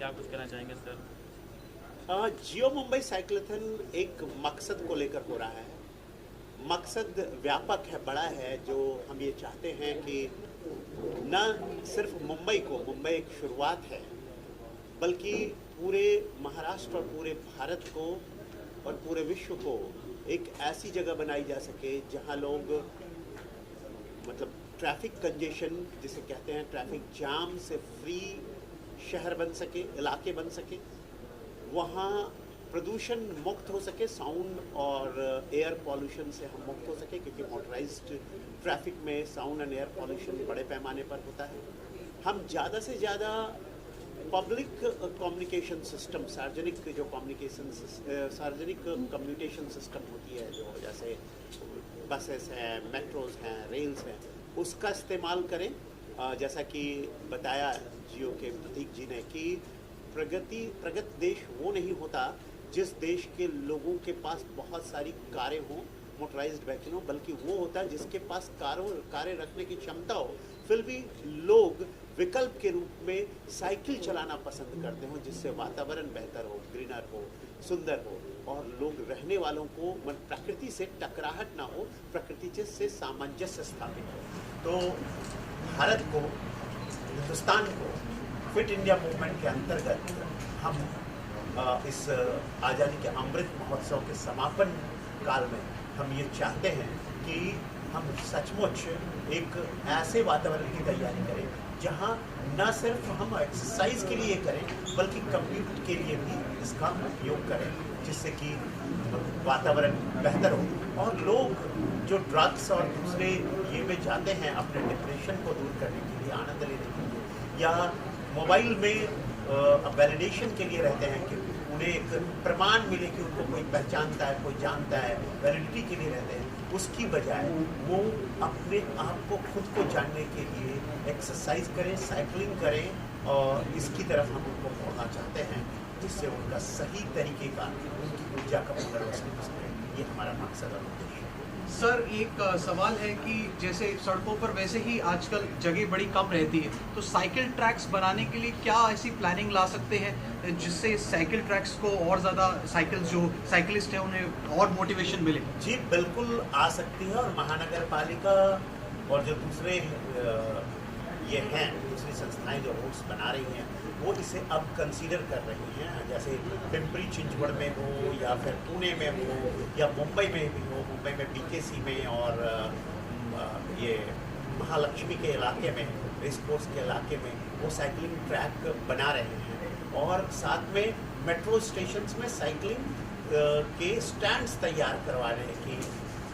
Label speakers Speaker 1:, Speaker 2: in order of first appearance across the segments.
Speaker 1: क्या कुछ कहना चाहेंगे सर?
Speaker 2: जियो मुंबई साइक्लोथन एक मकसद को लेकर हो रहा है। मकसद व्यापक है, बड़ा है। जो हम ये चाहते हैं कि न सिर्फ मुंबई एक शुरुआत है, बल्कि पूरे महाराष्ट्र और पूरे भारत को और पूरे विश्व को एक ऐसी जगह बनाई जा सके जहां लोग, मतलब ट्रैफिक कंजेशन जिसे कहते हैं, ट्रैफिक जाम से फ्री शहर बन सके, इलाके बन सके, वहाँ प्रदूषण मुक्त हो सके, साउंड और एयर पॉल्यूशन से हम मुक्त हो सके, क्योंकि मोटराइज्ड ट्रैफिक में साउंड एंड एयर पॉल्यूशन बड़े पैमाने पर होता है। हम ज़्यादा से ज़्यादा पब्लिक कम्युनिकेशन सिस्टम, सार्वजनिक कम्युनिकेशन सिस्टम होती है, जो जैसे बसेस हैं, मेट्रोज हैं, रेल्स हैं, उसका इस्तेमाल करें। जैसा कि बताया जियो के प्रतीक जी ने कि प्रगत देश वो नहीं होता जिस देश के लोगों के पास बहुत सारी कारें हों, मोटराइज्ड व्हीकल हो, बल्कि वो होता है जिसके पास कारें रखने की क्षमता हो, फिर भी लोग विकल्प के रूप में साइकिल चलाना पसंद करते हो, जिससे वातावरण बेहतर हो, ग्रीनर हो, सुंदर हो, और लोग रहने वालों को प्रकृति से टकराहट ना हो, प्रकृति से सामंजस्य स्थापित हो। तो भारत को, हिंदुस्तान को फिट इंडिया मूवमेंट के अंतर्गत हम इस आज़ादी के अमृत महोत्सव के समापन काल में हम ये चाहते हैं कि हम सचमुच एक ऐसे वातावरण की तैयारी करें जहां न सिर्फ हम एक्सरसाइज के लिए करें, बल्कि कम्यूट के लिए भी इसका उपयोग करें, जिससे कि वातावरण बेहतर हो और लोग जो ड्रग्स और दूसरे ये में जाते हैं अपने डिप्रेशन को दूर करने के लिए, आनंद लेने के लिए, या मोबाइल में वैलिडेशन के लिए रहते हैं कि उन्हें एक प्रमाण मिले कि उनको कोई पहचानता है, कोई जानता है, वैलिडिटी के लिए रहते हैं, उसकी बजाय वो अपने आप को, खुद को जानने के लिए एक्सरसाइज करें, साइकिलिंग करें, और इसकी तरफ हम उनको मोड़ना चाहते हैं, जिससे उनका सही तरीके का, उनकी ऊर्जा का पुनर्वसन हो सके। ये हमारा मकसद और उद्देश्य है।
Speaker 3: सर, एक सवाल है कि जैसे सड़कों पर वैसे ही आजकल जगह बड़ी कम रहती है, तो साइकिल ट्रैक्स बनाने के लिए क्या ऐसी प्लानिंग ला सकते हैं जिससे साइकिल ट्रैक्स को और ज़्यादा जो साइकिलिस्ट हैं उन्हें और मोटिवेशन मिले?
Speaker 2: जी बिल्कुल आ सकती है, और महानगर पालिका और जो दूसरे ये हैं, दूसरी संस्थाएं जो रोड्स बना रही हैं, वो इसे अब कंसीडर कर रही हैं। जैसे पिंपरी चिंचवड़ में हो, या फिर पुणे में हो, या मुंबई में भी हो, मुंबई में बीकेसी में, और ये महालक्ष्मी के इलाके में, रेस कोर्स के इलाके में वो साइकिलिंग ट्रैक बना रहे हैं, और साथ में मेट्रो स्टेशंस में साइकिलिंग के स्टैंड्स तैयार करवाने की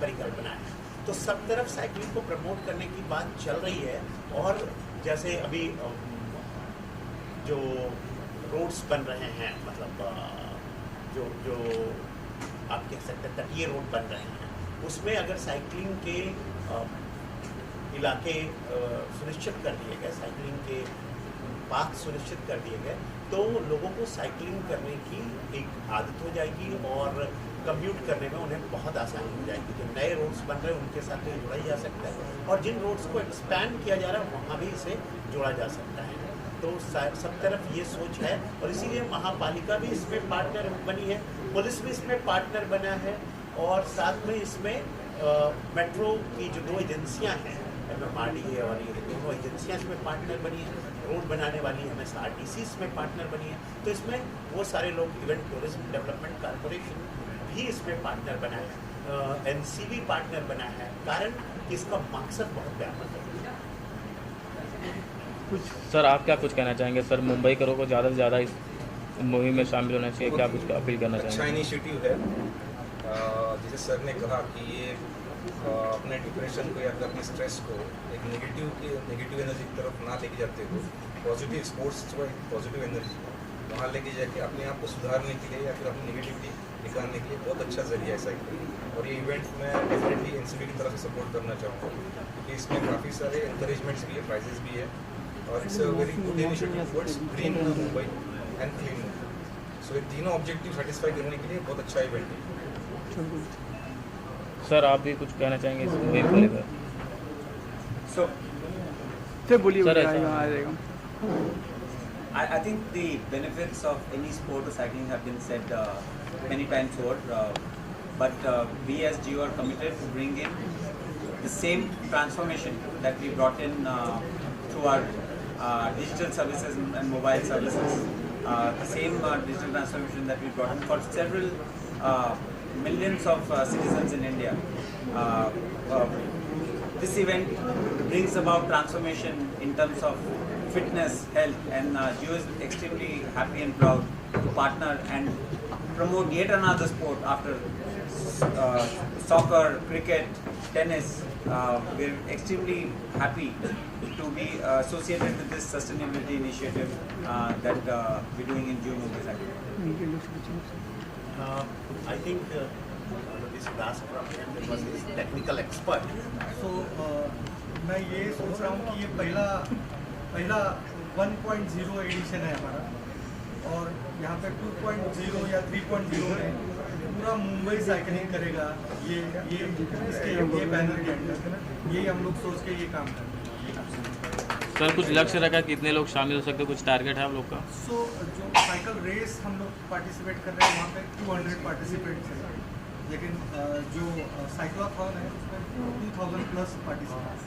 Speaker 2: परिकल्पना है। तो सब तरफ साइकिलिंग को प्रमोट करने की बात चल रही है। और जैसे अभी जो रोड्स बन रहे हैं, मतलब जो आप कह सकते हैं तटीय रोड बन रहे हैं, उसमें अगर साइकिलिंग के इलाके सुनिश्चित कर दिए गए, साइकिलिंग के पाथ सुनिश्चित कर दिए गए, तो लोगों को साइकिलिंग करने की एक आदत हो जाएगी और कम्यूट करने में उन्हें बहुत आसानी हो जाएगी। जो नए रोड्स बन रहे हैं उनके साथ तो जोड़ा ही जा सकता है, और जिन रोड्स को एक्सपैंड किया जा रहा है वहाँ भी इसे जोड़ा जा सकता है। तो सब तरफ ये सोच है, और इसीलिए महापालिका भी इसमें पार्टनर बनी है, पुलिस भी इसमें पार्टनर बना है, और साथ में इसमें मेट्रो की जो 2 एजेंसियाँ हैं, MMRDA और ये दोनों एजेंसियाँ इसमें पार्टनर बनी है, रोड बनाने वाली MSRTC इसमें पार्टनर बनी है। तो इसमें वो सारे लोग, इवेंट टूरिज्म डेवलपमेंट कॉर्पोरेशन भी इसमें पार्टनर बना है, NCB पार्टनर बना है, कारण कि इसका मकसद बहुत व्यापक है।
Speaker 1: सर, आप क्या कुछ कहना चाहेंगे? सर, मुंबई करो को ज़्यादा से ज़्यादा इस मुहिम में शामिल होना चाहिए, क्या कुछ अपील करना चाहेंगे?
Speaker 4: अच्छा इनिशिएटिव है। जैसे सर ने कहा कि ये अपने डिप्रेशन को या फिर अपने स्ट्रेस को एक नेगेटिव एनर्जी की तरफ ना लेके जाते हो, पॉजिटिव स्पोर्ट्स को एक पॉजिटिव एनर्जी वहाँ लेके जाके अपने आप को सुधारने के लिए या फिर अपनी नेगेटिविटी निकालने के लिए बहुत अच्छा जरिया है साइकिल। और ये इवेंट मैं डेफिनेटली NCB की तरफ से सपोर्ट करना चाहूँगा, क्योंकि इसमें काफ़ी सारे इंकरेजमेंट्स भी है, प्राइजेस भी है, और it's a very good initiative towards green Mumbai and clean Mumbai. So ये तीनों ऑब्जेक्टिव सेटिस्फाई करने के लिए बहुत अच्छा इवेंट है।
Speaker 1: सर, आप भी कुछ कहना चाहेंगे इस मुहिम को लेकर?
Speaker 5: सर बोलिए, आ जाएगा। I think the benefits of any sport of cycling have been said many times over, but we as Jio are committed to bring in the same transformation that we brought in through our digital services and mobile services. The same digital transformation that we brought in for several millions of citizens in India. This event brings about transformation in terms of fitness, health, and Jio is extremely happy and proud to partner and promote yet another sport after soccer, cricket, tennis. We're extremely happy to be associated with this sustainability initiative that we're doing in Jio Mumbai Cycling.
Speaker 2: I think this last question there was this technical expert.
Speaker 6: सो मैं ये सोच रहा हूँ कि ये पहला 1.0 addition है हमारा, और यहाँ पे 2.0 या 3.0 में पूरा मुंबई साइकिलिंग करेगा। ये बैनर के अंदर यही हम लोग सोच के ये काम कर रहे हैं।
Speaker 1: सर कुछ लक्ष्य रखा कितने लोग शामिल हो सकते हैं, कुछ टारगेट है आप लोग का?
Speaker 6: सो जो साइकिल रेस हम लोग पार्टिसिपेट कर रहे हैं वहाँ पे 200 पार्टिसिपेंट्स हैं, लेकिन जो साइक्लोथॉन है उसमें 2000 प्लस पार्टिसिपेंट्स।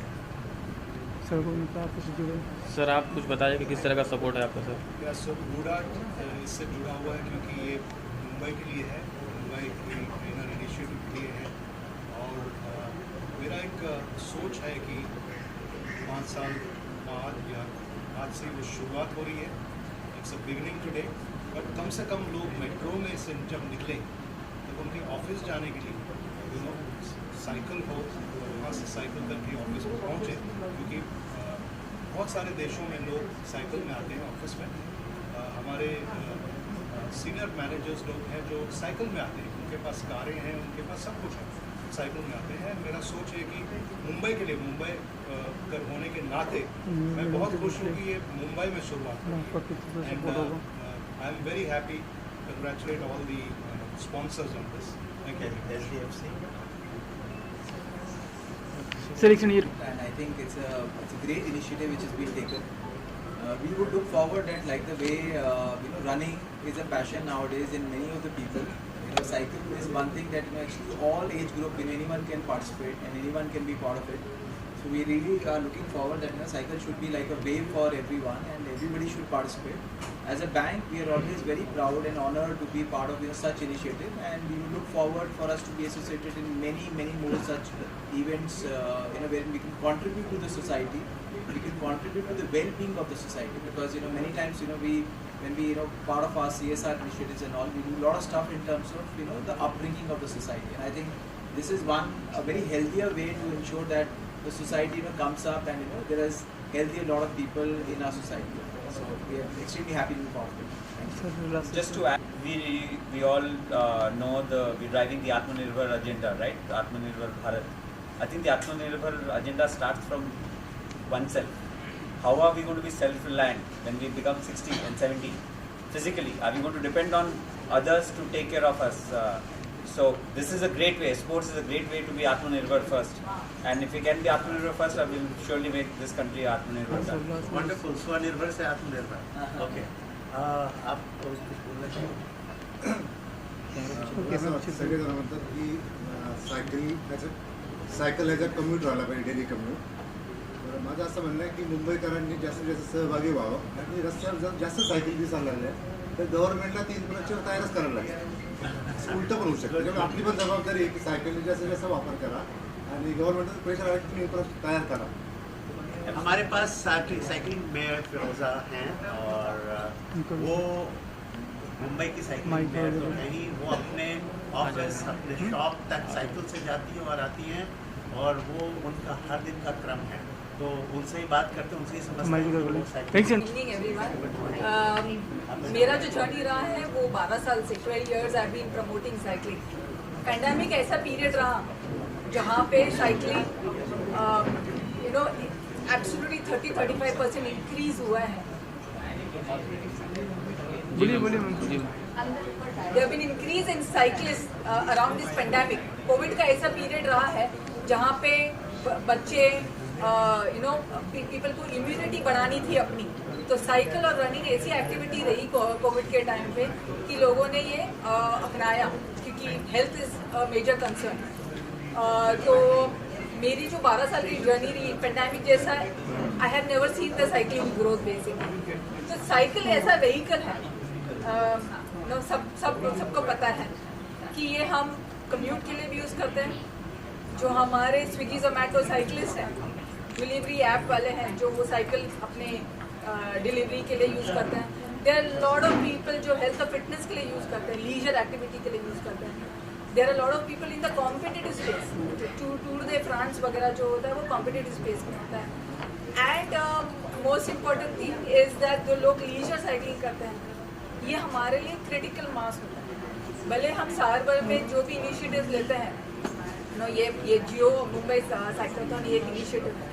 Speaker 1: सर आप कुछ बताइए कि किस तरह का सपोर्ट है आपका सर?
Speaker 7: या सो बूढ़ा इससे जुड़ा हुआ है क्योंकि ये मुंबई के लिए है, मुंबई की ट्रेनर इनिशिएटिव के लिए है। और मेरा एक सोच है कि 5 साल बाद या आज से वो शुरुआत हो रही है, it's a beginning today, but कम से कम लोग मेट्रो में से जब निकले तब उनके ऑफिस जाने के लिए साइकिल हो और वहाँ से साइकिल करके ऑफिस में पहुँचे, क्योंकि बहुत सारे देशों में लोग साइकिल में आते हैं ऑफिस में। हमारे सीनियर मैनेजर्स लोग हैं जो साइकिल में आते हैं, उनके पास कारें हैं, उनके पास सब कुछ है, साइकिल में आते हैं। मेरा सोच है कि मुंबई के लिए, मुंबई कर होने के नाते मैं बहुत खुश हूँ कि ये मुंबई में शुरुआत हुई है। And I am very happy, congratulate all the sponsors on this. Thank you.
Speaker 2: SDFC.
Speaker 8: Selection here.
Speaker 5: And I think it's a great initiative which has been taken. We would look forward that like the way running is a passion nowadays in many of the people. Cycling is one thing that actually all age group, anyone can participate and anyone can be part of it. So we really are looking forward that cycle should be like a wave for everyone and everybody should participate. As a bank, we are always very proud and honored to be part of such initiative, and we look forward for us to be associated in many more such events where we can contribute to the society, we can contribute to the well-being of the society, because many times when we part of our CSR initiatives and all, we do a lot of stuff in terms of the upbringing of the society, and I think this is a very healthier way to ensure that the society comes up and there is healthy a lot of people in our society. So we are extremely happy to be part of it. Thank you. Just to add, we all know we're driving the Atmanirbhar agenda, right? The Atmanirbhar Bharat. I think the Atmanirbhar agenda starts from oneself. How are we going to be self-reliant when we become 60 and 70? Physically, are we going to depend on others to take care of us? So this is a great way. Sports is a great way to be Atmanirbhar first. And if we can be Atmanirbhar first, I will surely make this country Atmanirbhar.
Speaker 2: Wonderful. स्वनिर्भर से आत्मनिर्भर. Okay. आप कुछ बोलना चाहिए?
Speaker 9: सगळेजण म्हणतात की cycle ह्याचा कम्यूट राहिला पाहिजे, डेली कम्यूट. तर माझं असं म्हणणं आहे की मुंबईकरांनी जास्तीत जास्त सहभागी व्हावं आणि रस्त्यावर जर जास्त सायकल दिसायला लागल्या तर गव्हर्नमेंटला ती इन्फ्रास्ट्रक्चर तयारच करायला लागेल. उलटं पण होऊ शकतं. त्याच्यामुळे आपली पण जबाबदारी आहे की सायकलने जास्तीत जास्त वापर करा आणि गव्हर्नमेंटचं प्रेशर आहे की तुम्ही इन्फ्रास्ट्रक्चर तयार करा.
Speaker 2: हमारे पास साइकिलिंग मेयर फिरोजा हैं और वो मुंबई की साइकिलिंग मेयर तो है ही, वो अपने ऑफिस अपने शॉप तक साइकिल से जाती हैं और आती हैं, और वो उनका हर दिन का क्रम है. तो उनसे ही बात करते हैं, उनसे ही समझते हैं.
Speaker 10: मेरा जो जर्नी रहा है वो 12 साल से 12 years I've been promoting cycling. Pandemic ऐसा पीरियड रहा जहाँ पे साइकिलिंग एब्सोल्युटली 30-35% इंक्रीज हुआ है. There have been increase in cyclists around this pandemic. Covid का ऐसा पीरियड रहा है जहाँ पे बच्चे पीपल को इम्यूनिटी बढ़ानी थी अपनी, तो साइकिल और रनिंग ऐसी एक्टिविटी रही कोविड के टाइम पे कि लोगों ने ये अपनाया, क्योंकि health is a major concern. तो मेरी जो 12 साल की जर्नी रही पेंडेमिक जैसा, I have never seen the cycling growth basically. तो साइकिल ऐसा व्हीकल है, सबको पता है कि ये हम कम्यूट के लिए भी यूज़ करते हैं। जो हमारे स्विगी जोमेटो साइकिलिस्ट हैं, डिलीवरी ऐप वाले हैं, जो वो साइकिल अपने डिलीवरी के लिए यूज़ करते हैं। There are lot of people जो हेल्थ और फिटनेस के लिए यूज़ करते हैं, लीजर एक्टिविटी के लिए यूज़ करते हैं। There are lot of people in the competitive space, tour de France वगैरह जो होता है वो कॉम्पिटिटिव स्पेस में होता है। And most important thing is that जो लोग लीजर साइकिलिंग करते हैं, ये हमारे लिए क्रिटिकल मास होता है। भले हम साल भर में जो भी इनिशिएटिव लेते हैं, ये जियो मुंबई साइक्लोथॉन ये एक इनिशिएटिव है,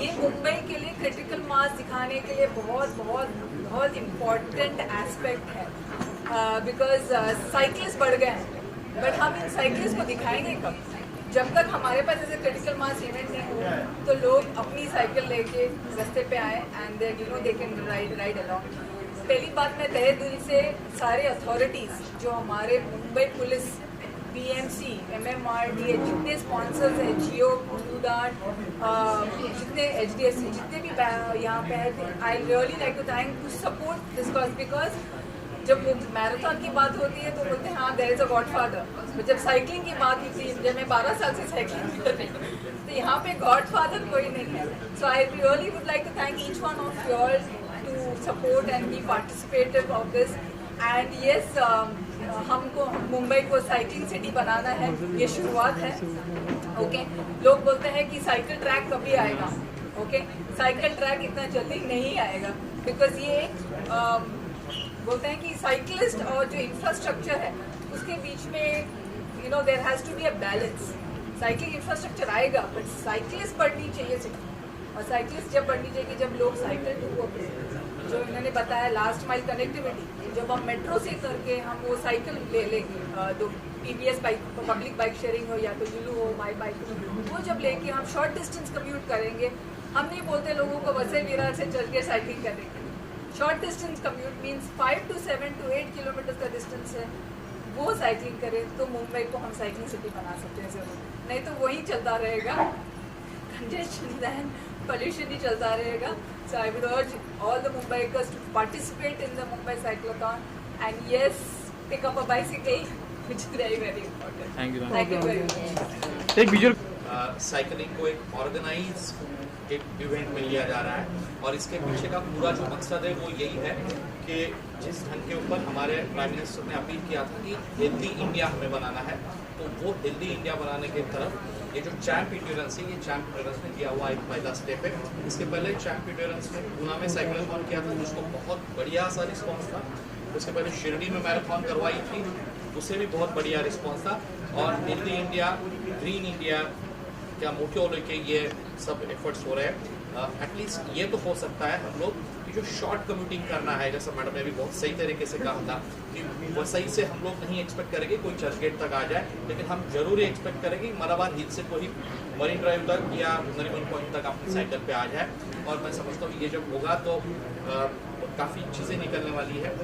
Speaker 10: ये मुंबई के लिए क्रिटिकल मास दिखाने के लिए बहुत बहुत बहुत इम्पॉर्टेंट एस्पेक्ट है। बिकॉज साइकिलिस्ट बढ़ गए हैं, बट हम इन साइकिलिस्ट को दिखाएंगे कब? जब तक हमारे पास ऐसे क्रिटिकल मास इवेंट नहीं हो तो लोग अपनी साइकिल लेके रास्ते पे आए and they can ride along. पहली बात, मैं तहे दिल से सारे अथॉरिटीज़ जो हमारे मुंबई पुलिस, BMC, MMRDA, जितने स्पॉन्सर्स हैं, जियो, ब्लू डार्ट, जितने HDFC, जितने भी यहाँ पे हैं, I really like to thank to support this cause. Because जब मैराथन की बात होती है तो बोलते हैं हाँ देयर इज अ गॉडफादर, जब साइकिलिंग की बात होती है, जब मैं 12 साल से साइकिलिंग कर रही हूँ, तो यहाँ पे गॉडफादर कोई नहीं है। So I really would like to thank each one of yours to support and be participative of this. And yes, हमको मुंबई को साइकिलिंग सिटी बनाना है, ये शुरुआत है। ओके, लोग बोलते हैं कि साइकिल ट्रैक कभी आएगा। ओके, साइकिल ट्रैक इतना जल्दी नहीं आएगा, बिकॉज ये बोलते हैं कि साइकिलिस्ट और जो इंफ्रास्ट्रक्चर है उसके बीच में there has to be a balance. Cycling infrastructure आएगा बट साइकिलिस्ट बढ़नी चाहिए सिटी, और साइकिलिस्ट जब बढ़नी चाहिए जब लोग साइकिल टू जो इन्होंने बताया लास्ट माइल कनेक्टिविटी, जब हम मेट्रो से करके हम वो साइकिल ले लेंगे, तो PBS bike, public bike sharing हो या तो जुलू हो, माई बाइक, वो जब लेके हम शॉर्ट डिस्टेंस कम्यूट करेंगे, हम नहीं बोलते लोगों को वैसे विरार से चल के साइकिलिंग करेंगे। Short distance commute means 5 to 7 to 8 kilometre का डिस्टेंस है, वो साइकिलिंग करें तो मुंबई को हम साइकिलिंग सिटी बना सकते हैं ज़रूर। नहीं तो वही चलता रहेगा, कंजेशन दैन pollution ही चलता रहेगा। So I would urge all the Mumbaikars to participate in the Mumbai Cyclothon and yes, pick up a bicycle, which is very very important.
Speaker 1: Thank you.
Speaker 10: Thank you very much.
Speaker 1: एक visual
Speaker 8: cycling को एक organise एक event में लिया जा रहा है, और इसके पीछे का पूरा जो मकसद है वो यही है कि जिस ढंग के ऊपर हमारे प्राइम मिनिस्टर ने अपील किया था कि हेल्दी इंडिया हमें बनाना है, तो वो हेल्दी इंडिया बनाने की तरफ ये जो चैम्प इंड्योरेंस है, ये चैम्प इंड्योरेंस ने किया हुआ एक पहला स्टेप है। इसके पहले चैम्प इंड्योरेंस ने पूना में साइक्लोथॉन किया था, जिसको बहुत बढ़िया सा रिस्पॉन्स था। उसके पहले शिरडी में मैराथन करवाई थी, उससे भी बहुत बढ़िया रिस्पॉन्स था। और हेल्दी इंडिया, ग्रीन इंडिया क्या मोटिव लेके ये सब एफर्ट्स हो रहे हैं। एटलीस्ट ये तो हो सकता है हम लोग कि जो शॉर्ट कम्यूटिंग करना है, जैसा मैडम ने भी बहुत सही तरीके से कहा था कि वसई से हम लोग नहीं एक्सपेक्ट करेंगे कोई चर्चगेट तक आ जाए, लेकिन हम जरूर एक्सपेक्ट करेंगे मलाबार हिल से कोई मरीन ड्राइव तक या नरीमन पॉइंट तक अपनी साइकिल पे आ जाए। और मैं समझता हूँ ये जब होगा तो काफ़ी चीज़ें निकलने वाली है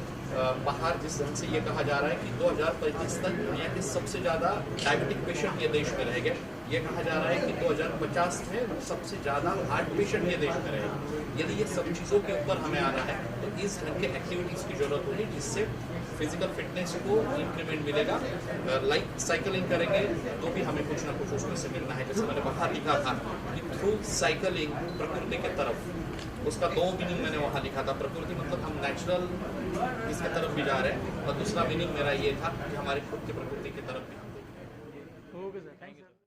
Speaker 8: बाहर। जिस ढंग से ये कहा जा रहा है कि 2035 तक दुनिया के सबसे ज़्यादा डायबिटिक पेशेंट ये देश में रहेंगे। ये कहा जा रहा है कि 2050 में सबसे ज़्यादा हार्ट पेशेंट ये देश में रहेंगे। यदि ये सब चीज़ों के ऊपर हमें आना है तो इस ढंग के एक्टिविटीज़ की ज़रूरत होगी, जिससे फिजिकल फिटनेस को इंक्रीमेंट मिलेगा। लाइक साइकिलिंग करेंगे तो भी हमें कुछ ना कुछ उसमें से मिलना है। जैसे मैंने बाहर लिखा था कि थ्रू साइकिलिंग प्रकृति की तरफ, उसका 2 मीनिंग मैंने वहाँ लिखा था। प्रकृति मतलब हम नेचुरल इसके तरफ भी जा रहे हैं, और दूसरा मीनिंग मेरा ये था कि हमारी खुद की प्रकृति की तरफ भी